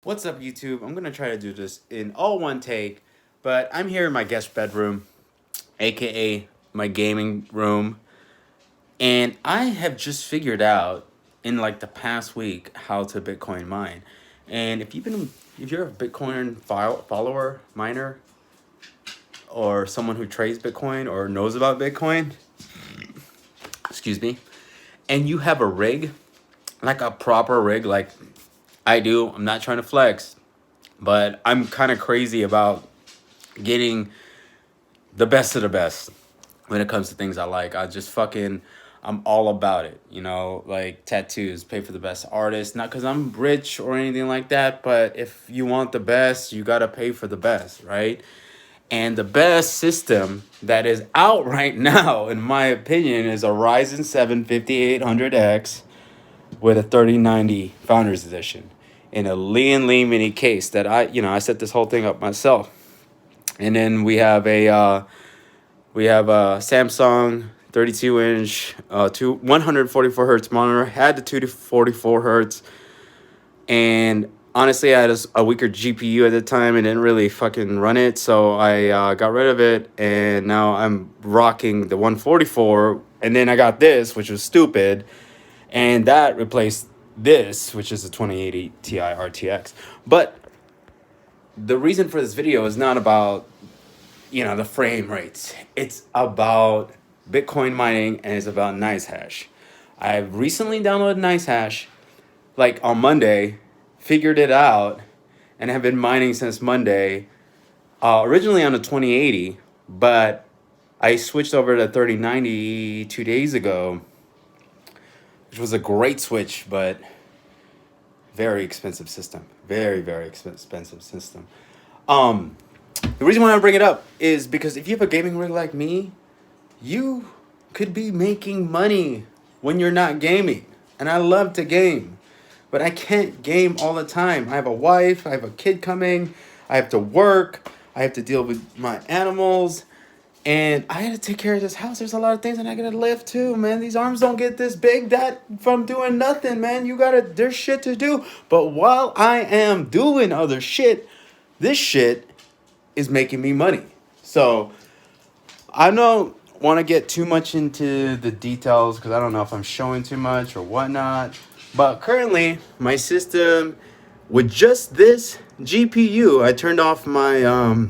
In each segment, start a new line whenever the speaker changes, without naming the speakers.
What's up, YouTube? I'm gonna try to do this in all one take, but I'm here in my guest bedroom, aka my gaming room, and I have just figured out in like the past week how to Bitcoin mine. And if you're a Bitcoin follower, miner, or someone who trades Bitcoin or knows about Bitcoin, excuse me, and you have a rig, like a proper rig, like I do, I'm not trying to flex, but I'm kind of crazy about getting the best of the best when it comes to things I like. I'm all about it. Like tattoos, pay for the best artist. Not because I'm rich or anything like that, but if you want the best, you got to pay for the best, right? And the best system that is out right now, in my opinion, is a Ryzen 7 5800X with a 3090 Founders Edition in a Lean mini case that I set this whole thing up myself. And then we have a Samsung 32-inch, 144 hertz monitor. Had the 244 hertz, and honestly, I had a weaker GPU at the time and didn't really fucking run it, so I got rid of it, and now I'm rocking the 144. And then I got this, which was stupid, and that replaced this, which is a 2080 Ti RTX. But the reason for this video is not about the frame rates. It's about Bitcoin mining, and it's about NiceHash. I've recently downloaded NiceHash, like on Monday, figured it out, and have been mining since Monday. Originally on the 2080, but I switched over to 3090 2 days ago, which was a great switch, but very expensive system. Very expensive system. The reason why I bring it up is because if you have a gaming rig like me, you could be making money when you're not gaming. And I love to game, but I can't game all the time. I have a wife, I have a kid coming, I have to work, I have to deal with my animals, and I had to take care of this house. There's a lot of things that I gotta lift too, man. These arms don't get this big that from doing nothing, man. There's shit to do. But while I am doing other shit, this shit is making me money. So I don't want to get too much into the details because I don't know if I'm showing too much or whatnot. But currently, my system, with just this GPU, I turned off my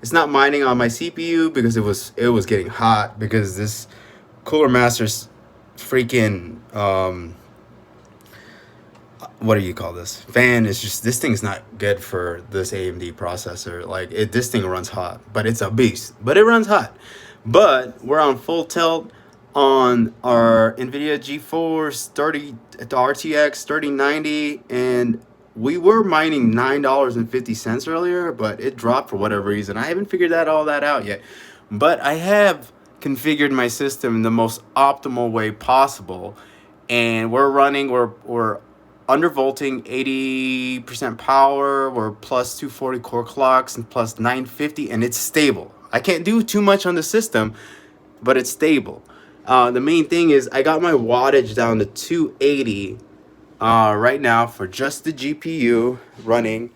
it's not mining on my CPU because it was getting hot because this Cooler Master's freaking what do you call this fan is just, this thing's not good for this AMD processor. Like this thing runs hot, but it's a beast, but it runs hot. But we're on full tilt on our NVIDIA GeForce 30 the RTX 3090, and we were mining $9.50 earlier, but it dropped for whatever reason. I haven't figured all that out yet, but I have configured my system in the most optimal way possible, and we're undervolting 80% power. We're plus 240 core clocks and plus 950, and it's stable. I can't do too much on the system, but it's stable. The main thing is I got my wattage down to 280 right now for just the GPU running.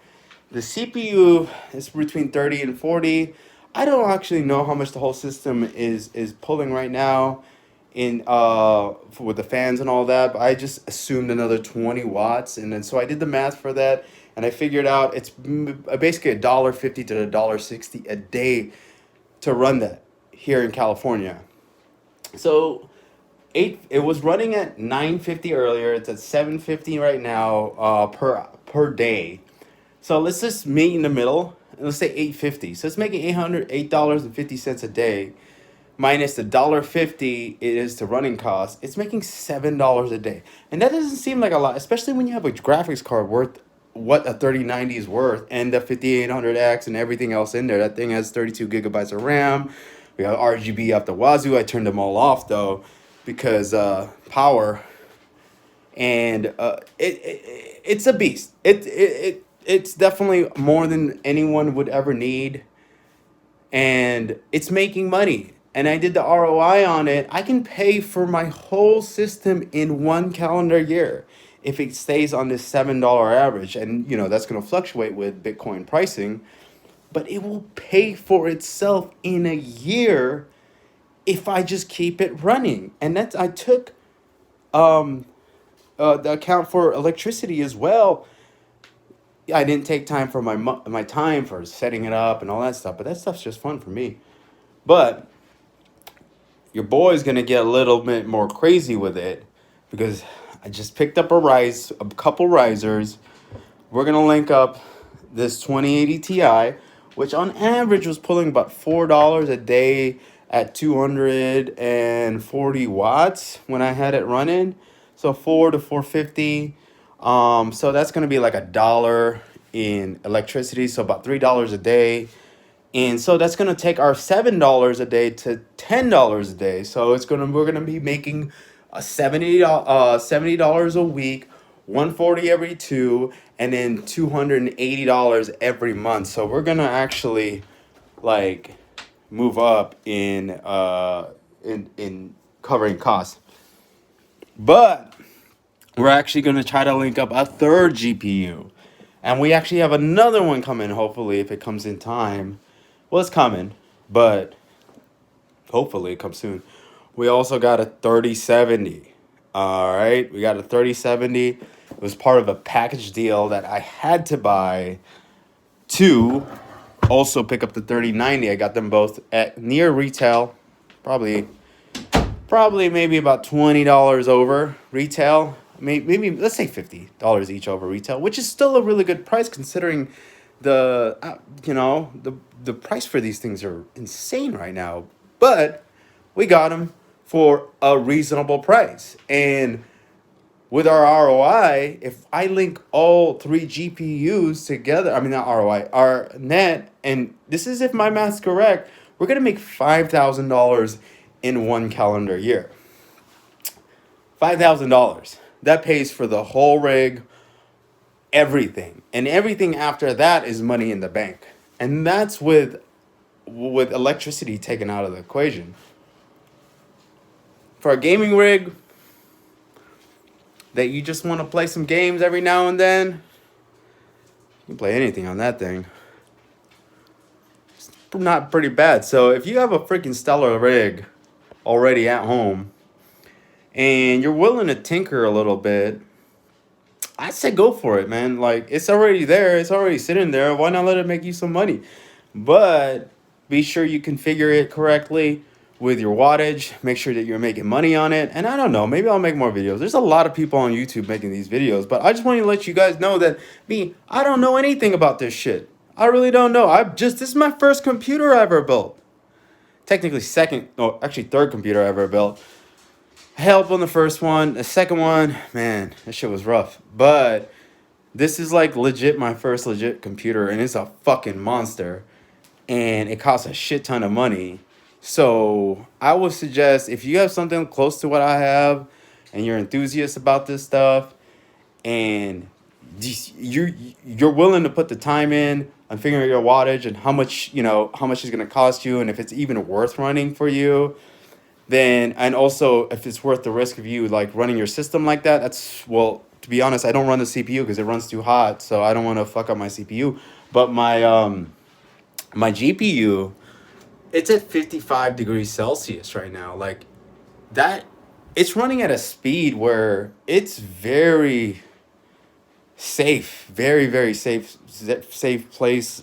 The CPU is between 30 and 40. I don't actually know how much the whole system is pulling right now with the fans and all that, but I just assumed another 20 watts, and then so I did the math for that, and I figured out it's basically $1.50 to $1.60 a day to run that here in California. So it was running at 950 earlier. It's at 750 right now per day. So let's just meet in the middle and let's say 850. So it's making $8.50 a day minus the $1.50 it is to running costs. It's making $7 a day, and that doesn't seem like a lot, especially when you have a graphics card worth what a 3090 is worth, and the 5800X and everything else in there. That thing has 32 gigabytes of RAM. We have RGB up the wazoo. I turned them all off though because power, and it's a beast. It's definitely more than anyone would ever need, and it's making money. And I did the ROI on it. I can pay for my whole system in one calendar year. if it stays on this $7 average, and that's going to fluctuate with Bitcoin pricing, but it will pay for itself in a year if I just keep it running. And that's I took um the account for electricity as well. I didn't take time for my time for setting it up and all that stuff, but that stuff's just fun for me. But your boy's gonna get a little bit more crazy with it because I just picked up a couple risers. We're gonna link up this 2080 Ti, which on average was pulling about $4 a day at 240 watts when I had it running. So 4 to 450. So that's gonna be like $1 in electricity, so about $3 a day. And so that's gonna take our $7 a day to $10 a day. So we're gonna be making $70 a week, 140 every two, and then $280 every month. So we're gonna actually like move up in covering costs. But we're actually gonna try to link up a third GPU. And we actually have another one coming, hopefully, if it comes in time. Well, it's coming, but hopefully it comes soon. We also got a 3070. All right, we got a 3070. It was part of a package deal that I had to buy to also pick up the 3090. I got them both at near retail, probably maybe about $20 over retail. Maybe let's say $50 each over retail, which is still a really good price considering the price for these things are insane right now. But we got them for a reasonable price. And with our ROI, if I link all three GPUs together, I mean, not ROI, our net, and this is if my math's correct, we're going to make $5,000 in one calendar year. $5,000. That pays for the whole rig, everything. And everything after that is money in the bank. And that's with electricity taken out of the equation. For a gaming rig that you just want to play some games every now and then, you can play anything on that thing. It's not pretty bad. So if you have a freaking stellar rig already at home and you're willing to tinker a little bit, I say go for it, man. Like, it's already there. It's already sitting there. Why not let it make you some money? But be sure you configure it correctly with your wattage. Make sure that you're making money on it. And I don't know, maybe I'll make more videos. There's a lot of people on YouTube making these videos, but I just want to let you guys know that I don't know anything about this shit. I really don't know. This is my first computer I ever built. Technically third computer I ever built. Help on the first one. The second one, man, that shit was rough. But this is like legit my first legit computer, and it's a fucking monster. And it costs a shit ton of money. So I would suggest if you have something close to what I have and you're enthusiast about this stuff and you're willing to put the time in on figuring out your wattage and how much it's going to cost you and if it's even worth running for you, then, and also if it's worth the risk of you like running your system like that, to be honest, I don't run the CPU because it runs too hot, so I don't want to fuck up my CPU. But my GPU, it's at 55 degrees Celsius right now. Like that, it's running at a speed where it's very safe, very, very safe place.